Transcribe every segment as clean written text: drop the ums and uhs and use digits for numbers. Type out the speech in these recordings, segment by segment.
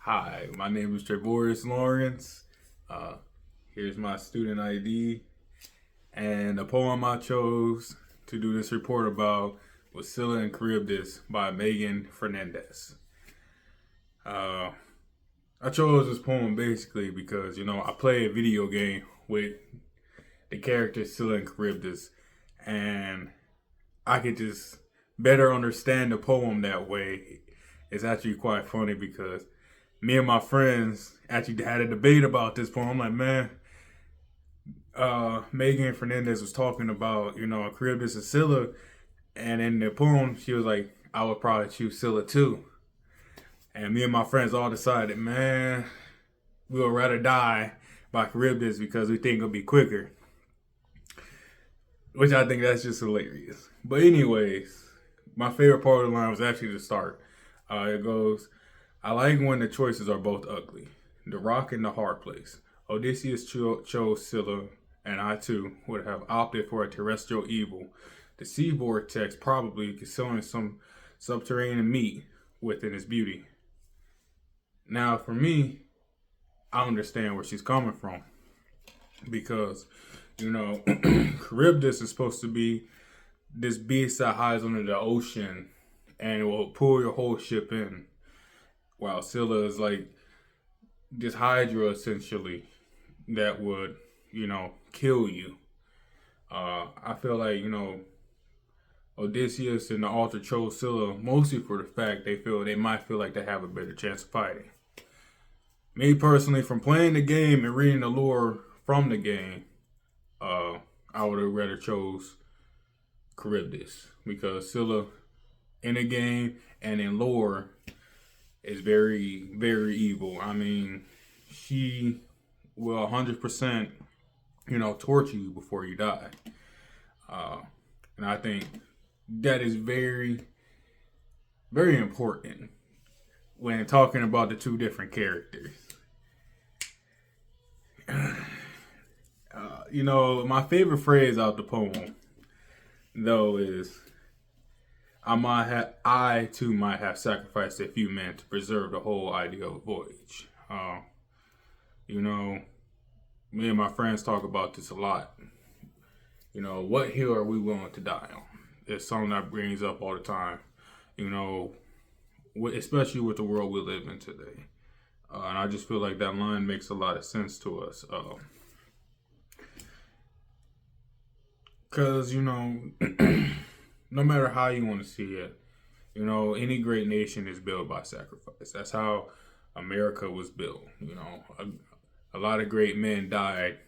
Hi, my name is Trevorius Lawrence. Uh, Here's my student ID. And the poem I chose to do this report about was Scylla and Charybdis by Megan Fernandez. Uh, I chose this poem basically because, I play a video game with the characters Scylla and Charybdis, and I could just better understand the poem that way. It's actually quite funny because me and my friends actually had a debate about this poem. I'm like, man, Megan Fernandez was talking about, Charybdis and Scylla, and in the poem, she was like, I would probably choose Scylla too. And me and my friends all decided, man, we would rather die by Charybdis because we think it'll be quicker. Which I think that's just hilarious. But anyways, my favorite part of the line was actually the start. It goes, I like when the choices are both ugly. The rock and the hard place. Odysseus chose Scylla, and I too would have opted for a terrestrial evil. The sea vortex probably concealing some subterranean meat within its beauty. Now, for me, I understand where she's coming from because, Charybdis is supposed to be this beast that hides under the ocean and it will pull your whole ship in. While Scylla is like this Hydra essentially that would, kill you. I feel like, Odysseus and the author chose Scylla mostly for the fact they might feel like they have a better chance of fighting. Me personally, from playing the game and reading the lore from the game, I would have rather chose Charybdis because Scylla in the game and in lore is very, very evil. I mean, she will 100%, torture you before you die. And I think that is very, very important when talking about the two different characters. My favorite phrase out the poem, though, is I too might have sacrificed a few men to preserve the whole ideal voyage. Me and my friends talk about this a lot. What hill are we willing to die on? It's something that brings up all the time. Especially with the world we live in today. And I just feel like that line makes a lot of sense to us. Because, no matter how you want to see it, any great nation is built by sacrifice. That's how America was built. A lot of great men died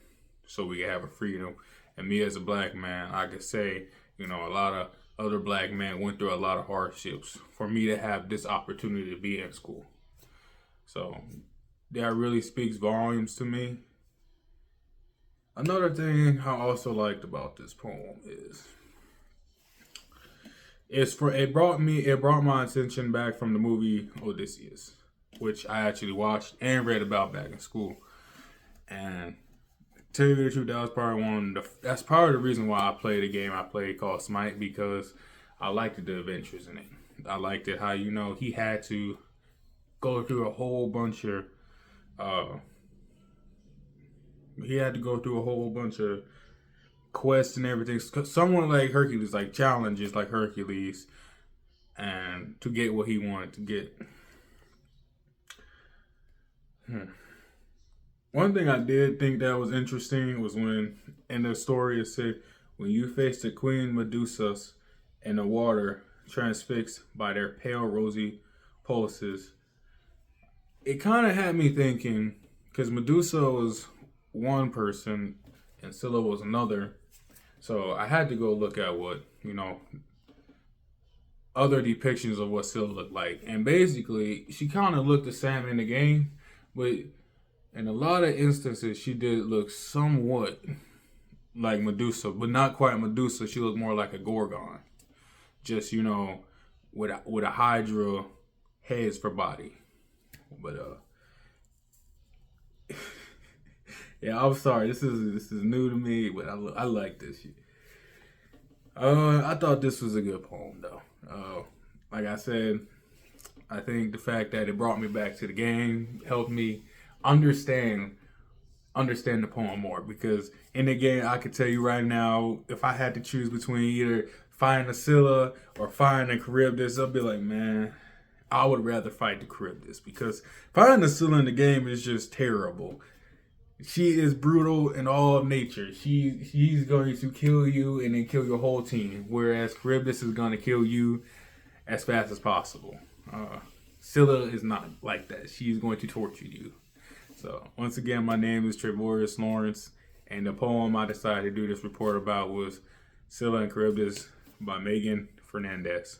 so we could have a freedom. And me as a black man, I could say, a lot of other black men went through a lot of hardships for me to have this opportunity to be in school. So that really speaks volumes to me. Another thing I also liked about this poem it brought my attention back from the movie Odysseus, which I actually watched and read about back in school. And to tell you the truth, that's probably the reason why I played a game I played called Smite, because I liked the adventures in it. I liked it how he had to go through a whole bunch of quests and everything. Someone like Hercules, like challenges like Hercules, and to get what he wanted to get. One thing I did think that was interesting was when in the story it said, when you face the Queen Medusas in the water, transfixed by their pale rosy pulses, it kind of had me thinking, because Medusa was one person and Scylla was another. So I had to go look at what, other depictions of what Scylla looked like. And basically, she kind of looked the same in the game, but in a lot of instances, she did look somewhat like Medusa, but not quite Medusa. She looked more like a Gorgon. Just, with a Hydra heads for body. But, yeah, I'm sorry. This is new to me, but I like this shit. I thought this was a good poem, though. Like I said, I think the fact that it brought me back to the game helped me understand the poem more, because in the game I could tell you right now, if I had to choose between either fighting a Scylla or fighting a Charybdis, I'd be like, man, I would rather fight the Charybdis, because fighting a Scylla in the game is just terrible. She is brutal in all of nature. She's going to kill you and then kill your whole team, whereas Charybdis is going to kill you as fast as possible. Scylla is not like that. She's going to torture you. So once again, my name is Trevorius Lawrence, and the poem I decided to do this report about was Scylla and Charybdis by Megan Fernandez.